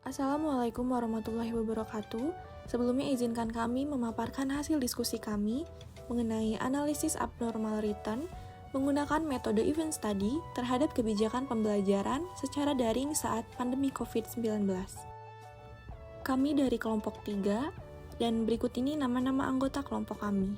Assalamualaikum warahmatullahi wabarakatuh. Sebelumnya izinkan kami memaparkan hasil diskusi kami mengenai analisis abnormal return menggunakan metode event study terhadap kebijakan pembelajaran secara daring saat pandemi COVID-19. Kami dari kelompok 3, dan berikut ini nama-nama anggota kelompok kami.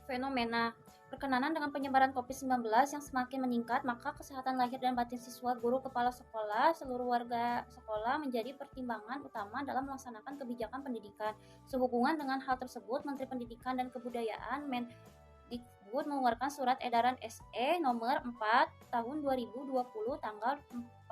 Fenomena berkenaan dengan penyebaran COVID-19 yang semakin meningkat, maka kesehatan lahir dan batin siswa, guru, kepala sekolah, seluruh warga sekolah menjadi pertimbangan utama dalam melaksanakan kebijakan pendidikan. Sehubungan dengan hal tersebut, Menteri Pendidikan dan Kebudayaan Mendikbud mengeluarkan Surat Edaran SE nomor 4 tahun 2020 tanggal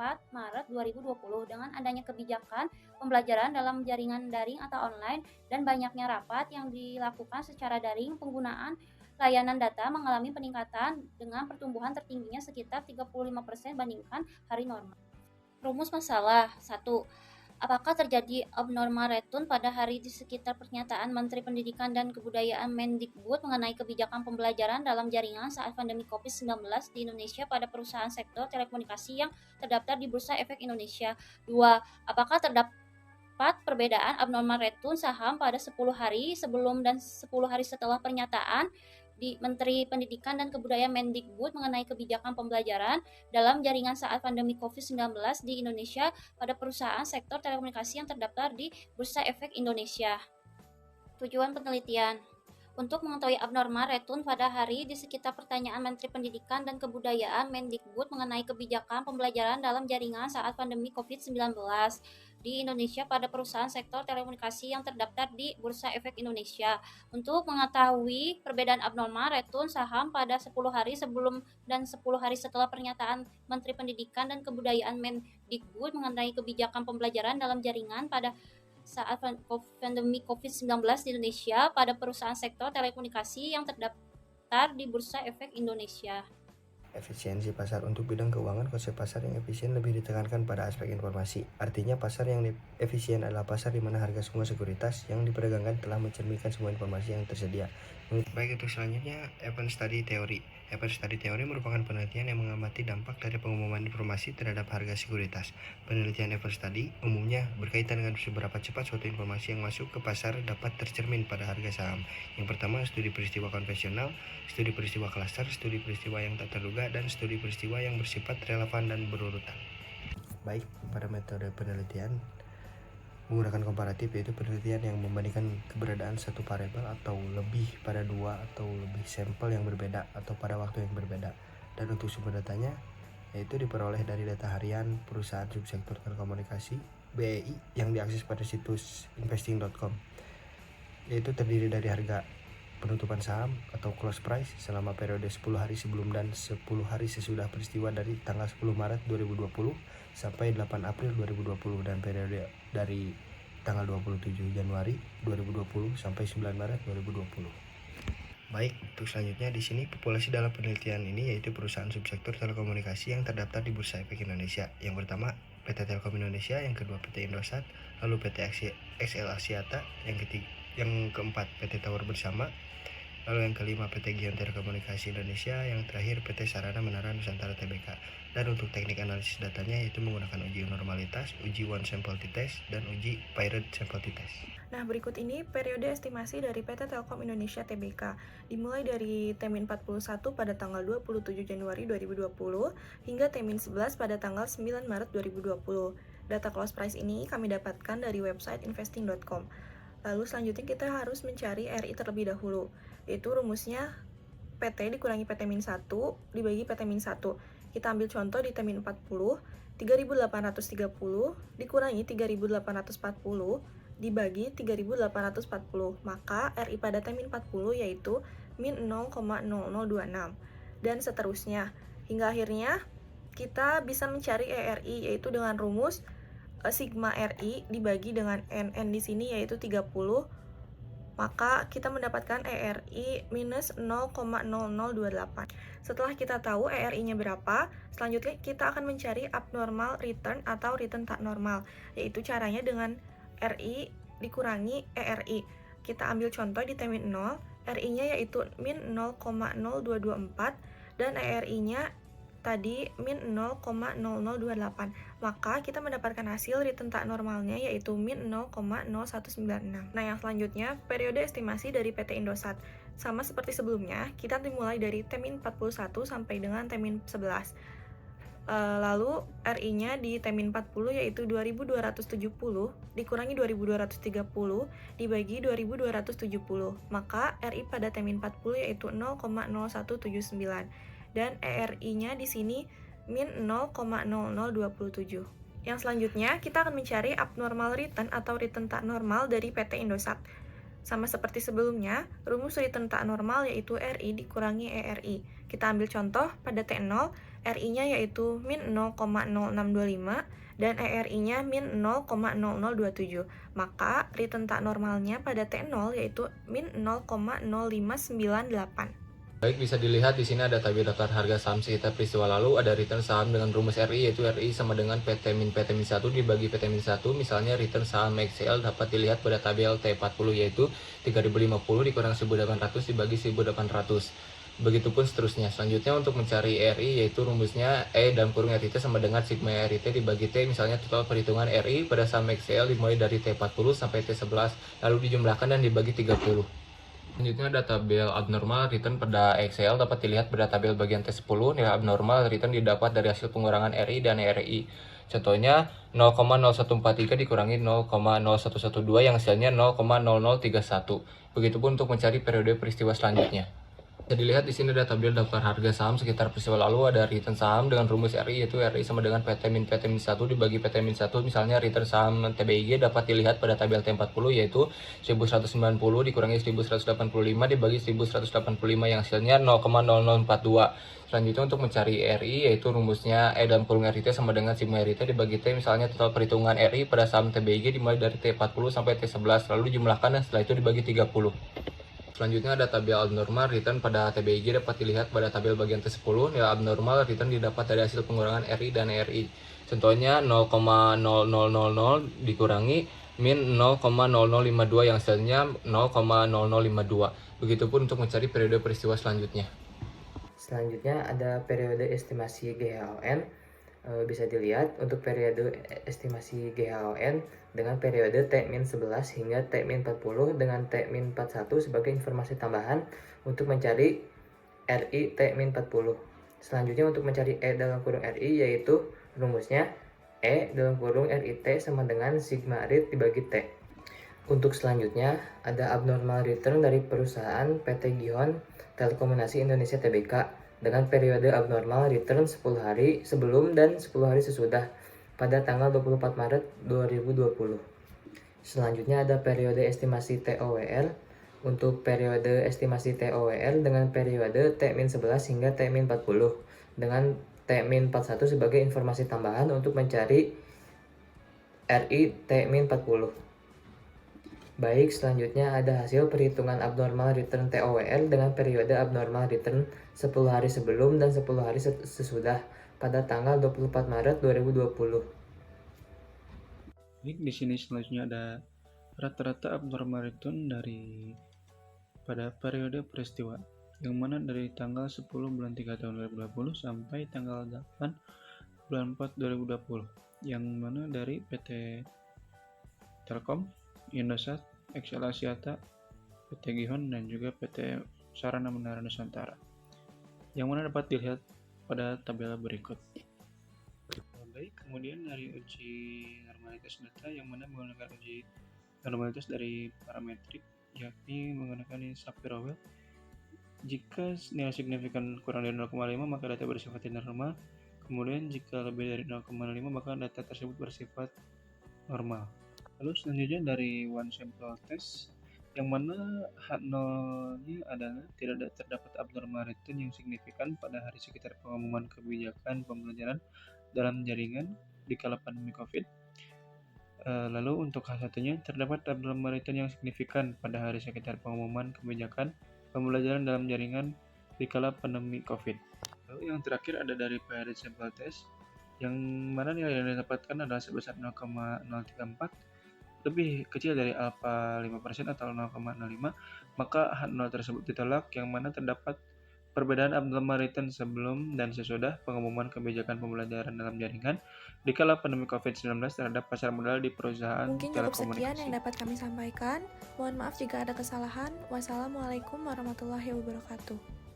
4 Maret 2020 dengan adanya kebijakan pembelajaran dalam jaringan daring atau online dan banyaknya rapat yang dilakukan secara daring, penggunaan layanan data mengalami peningkatan dengan pertumbuhan tertingginya sekitar 35% bandingkan hari normal. Rumus masalah 1. Apakah terjadi abnormal return pada hari di sekitar pernyataan Menteri Pendidikan dan Kebudayaan Mendikbud mengenai kebijakan pembelajaran dalam jaringan saat pandemi COVID-19 di Indonesia pada perusahaan sektor telekomunikasi yang terdaftar di Bursa Efek Indonesia? 2. Apakah terdapat perbedaan abnormal return saham pada 10 hari sebelum dan 10 hari setelah pernyataan di Menteri Pendidikan dan Kebudayaan Mendikbud mengenai kebijakan pembelajaran dalam jaringan saat pandemi COVID-19 di Indonesia pada perusahaan sektor telekomunikasi yang terdaftar di Bursa Efek Indonesia. Tujuan penelitian untuk mengetahui abnormal return pada hari di sekitar pertanyaan Menteri Pendidikan dan Kebudayaan Mendikbud mengenai kebijakan pembelajaran dalam jaringan saat pandemi COVID-19 di Indonesia pada perusahaan sektor telekomunikasi yang terdaftar di Bursa Efek Indonesia. Untuk mengetahui perbedaan abnormal return saham pada 10 hari sebelum dan 10 hari setelah pernyataan Menteri Pendidikan dan Kebudayaan Mendikbud mengenai kebijakan pembelajaran dalam jaringan pada saat pandemi COVID-19 di Indonesia pada perusahaan sektor telekomunikasi yang terdaftar di Bursa Efek Indonesia. Efisiensi pasar. Untuk bidang keuangan, konsep pasar yang efisien lebih ditekankan pada aspek informasi. Artinya pasar yang efisien adalah pasar di mana harga semua sekuritas yang diperdagangkan telah mencerminkan semua informasi yang tersedia. Baik, untuk selanjutnya event study teori. Event study teori merupakan penelitian yang mengamati dampak dari pengumuman informasi terhadap harga sekuritas. Penelitian event study umumnya berkaitan dengan seberapa cepat suatu informasi yang masuk ke pasar dapat tercermin pada harga saham. Yang pertama, studi peristiwa konvensional, studi peristiwa klaster, studi peristiwa yang tak terduga, dan studi peristiwa yang bersifat relevan dan berurutan. Baik, pada metode penelitian menggunakan komparatif, yaitu penelitian yang membandingkan keberadaan satu variabel atau lebih pada dua atau lebih sampel yang berbeda atau pada waktu yang berbeda. Dan untuk sumber datanya yaitu diperoleh dari data harian perusahaan subsektor telekomunikasi BEI yang diakses pada situs investing.com, yaitu terdiri dari harga penutupan saham atau close price selama periode 10 hari sebelum dan 10 hari sesudah peristiwa dari tanggal 10 Maret 2020 sampai 8 April 2020 dan periode dari tanggal 27 Januari 2020 sampai 9 Maret 2020. Baik, untuk selanjutnya di sini populasi dalam penelitian ini yaitu perusahaan subsektor telekomunikasi yang terdaftar di Bursa Efek Indonesia. Yang pertama PT Telkom Indonesia, yang kedua PT Indosat, lalu PT XL Axiata, yang keempat PT Tower Bersama, lalu yang kelima PT Gion Telekomunikasi Indonesia, yang terakhir PT Sarana Menara Nusantara Tbk. Dan untuk teknik analisis datanya yaitu menggunakan uji normalitas, uji one sample t-test, dan uji paired sample t-test. Nah, berikut ini periode estimasi dari PT Telkom Indonesia Tbk, dimulai dari Termin 41 pada tanggal 27 Januari 2020 hingga Termin 11 pada tanggal 9 Maret 2020. Data close price ini kami dapatkan dari website investing.com. Lalu selanjutnya kita harus mencari RI terlebih dahulu, yaitu rumusnya PT dikurangi PT min 1 dibagi PT min 1. Kita ambil contoh di Termin 40, 3.830 dikurangi 3.840 dibagi 3.840, maka RI pada Termin 40 yaitu min 0,0026 dan seterusnya. Hingga akhirnya kita bisa mencari ERI yaitu dengan rumus sigma RI dibagi dengan NN di sini yaitu 30, maka kita mendapatkan ERI minus 0,0028. Setelah kita tahu ERI-nya berapa, selanjutnya kita akan mencari abnormal return atau return tak normal, yaitu caranya dengan RI dikurangi ERI. Kita ambil contoh di Termin 0, RI-nya yaitu min 0,0224 dan ERI-nya tadi min 0,0028. Maka kita mendapatkan hasil return tak normalnya yaitu min 0,0196. Nah, yang selanjutnya periode estimasi dari PT Indosat. Sama seperti sebelumnya, kita dimulai dari T-41 sampai dengan T-11. Lalu RI-nya di T-40 yaitu 2270 dikurangi 2230 dibagi 2270. Maka RI pada T-40 yaitu 0,0179 dan ERI-nya di sini min 0,0027. Yang selanjutnya kita akan mencari abnormal return atau return tak normal dari PT Indosat. Sama seperti sebelumnya, rumus return tak normal yaitu RI dikurangi ERI. Kita ambil contoh pada T0, RI-nya yaitu min 0,0625 dan ERI-nya min 0,0027. Maka return tak normalnya pada T0 yaitu min 0,0598. Baik, bisa dilihat di sini ada tabel daftar harga saham sekitar peristiwa lalu, ada return saham dengan rumus RI, yaitu RI sama dengan PT-1 dibagi PT-1, misalnya return saham XCL dapat dilihat pada tabel T40 yaitu 3050 dikurang 1800 dibagi 1800. Begitupun seterusnya. Selanjutnya untuk mencari RI yaitu rumusnya E dalam kurung RIT sama dengan sigma RIT dibagi T, misalnya total perhitungan RI pada saham XCL dimulai dari T40 sampai T11 lalu dijumlahkan dan dibagi 30. Selanjutnya ada tabel abnormal return pada Excel dapat dilihat pada tabel bagian T10. Nilai abnormal return didapat dari hasil pengurangan RI dan RI. Contohnya 0,0143 dikurangi 0,0112 yang hasilnya 0,0031. Begitupun untuk mencari periode peristiwa selanjutnya. Bisa dilihat di sini ada tabel daftar harga saham sekitar peristiwa lalu, ada return saham dengan rumus RI yaitu RI sama dengan PT-1 dibagi PT-1, misalnya return saham TBIG dapat dilihat pada tabel T40 yaitu 1190 dikurangi 1185 dibagi 1185 yang hasilnya 0,0042. Selanjutnya untuk mencari RI yaitu rumusnya E dalam kurung RIT sama dengan sigma RIT dibagi T, misalnya total perhitungan RI pada saham TBIG dimulai dari T40 sampai T11 lalu dijumlahkan dan setelah itu dibagi 30. Selanjutnya ada tabel abnormal return pada TBIG dapat dilihat pada tabel bagian T10. Nilai abnormal return didapat dari hasil pengurangan RI dan RI. Contohnya 0,0000 dikurangi min 0,0052 yang hasilnya 0,0052. Begitupun untuk mencari periode peristiwa selanjutnya. Selanjutnya ada periode estimasi GHON. Bisa dilihat untuk periode estimasi GHON dengan periode T-11 hingga T-40 dengan T-41 sebagai informasi tambahan untuk mencari RI T-40. Selanjutnya untuk mencari E dalam kurung RI yaitu rumusnya E dalam kurung RIT sama dengan sigma RIT dibagi T. Untuk selanjutnya ada abnormal return dari perusahaan PT Gion Telekomunikasi Indonesia Tbk dengan periode abnormal return 10 hari sebelum dan 10 hari sesudah pada tanggal 24 Maret 2020. Selanjutnya ada periode estimasi TOWL. Untuk periode estimasi TOWL dengan periode T-11 hingga T-40 dengan T-41 sebagai informasi tambahan untuk mencari RI T-40. Baik, selanjutnya ada hasil perhitungan abnormal return TOWL dengan periode abnormal return 10 hari sebelum dan 10 hari sesudah pada tanggal 24 Maret 2020. Baik, di sini selanjutnya ada rata-rata abnormal return dari pada periode peristiwa, yang mana dari tanggal 10 bulan 3 tahun 2020 sampai tanggal 8 bulan 4 2020, yang mana dari PT Telkom, Indosat, XL Axiata, PT Gion, dan juga PT Sarana Menara Nusantara, yang mana dapat dilihat pada tabel berikut. Baik, kemudian dari uji normalitas data yang mana menggunakan uji normalitas dari parametrik, yakni menggunakan Shapiro-Wilk. Jika nilai signifikan kurang dari 0,5 maka data bersifat tidak normal. Kemudian jika lebih dari 0,5 maka data tersebut bersifat normal. Lalu selanjutnya dari one sample test, yang mana H0-nya adalah tidak terdapat abnormal return yang signifikan pada hari sekitar pengumuman kebijakan pembelajaran dalam jaringan di kala pandemi COVID. Lalu untuk H1-nya terdapat abnormal return yang signifikan pada hari sekitar pengumuman kebijakan pembelajaran dalam jaringan di kala pandemi COVID. Lalu yang terakhir ada dari paired sample test, yang mana nilai yang didapatkan adalah sebesar 0,034 lebih kecil dari alfa 5% atau 0,05, maka H0 tersebut ditolak, yang mana terdapat Perbedaan abnormal return sebelum dan sesudah pengumuman kebijakan pembelajaran dalam jaringan di kala pandemi COVID-19 terhadap pasar modal di perusahaan Mungkin cukup sekian telekomunikasi. yang dapat kami sampaikan. Mohon maaf jika ada kesalahan. Wassalamualaikum warahmatullahi wabarakatuh.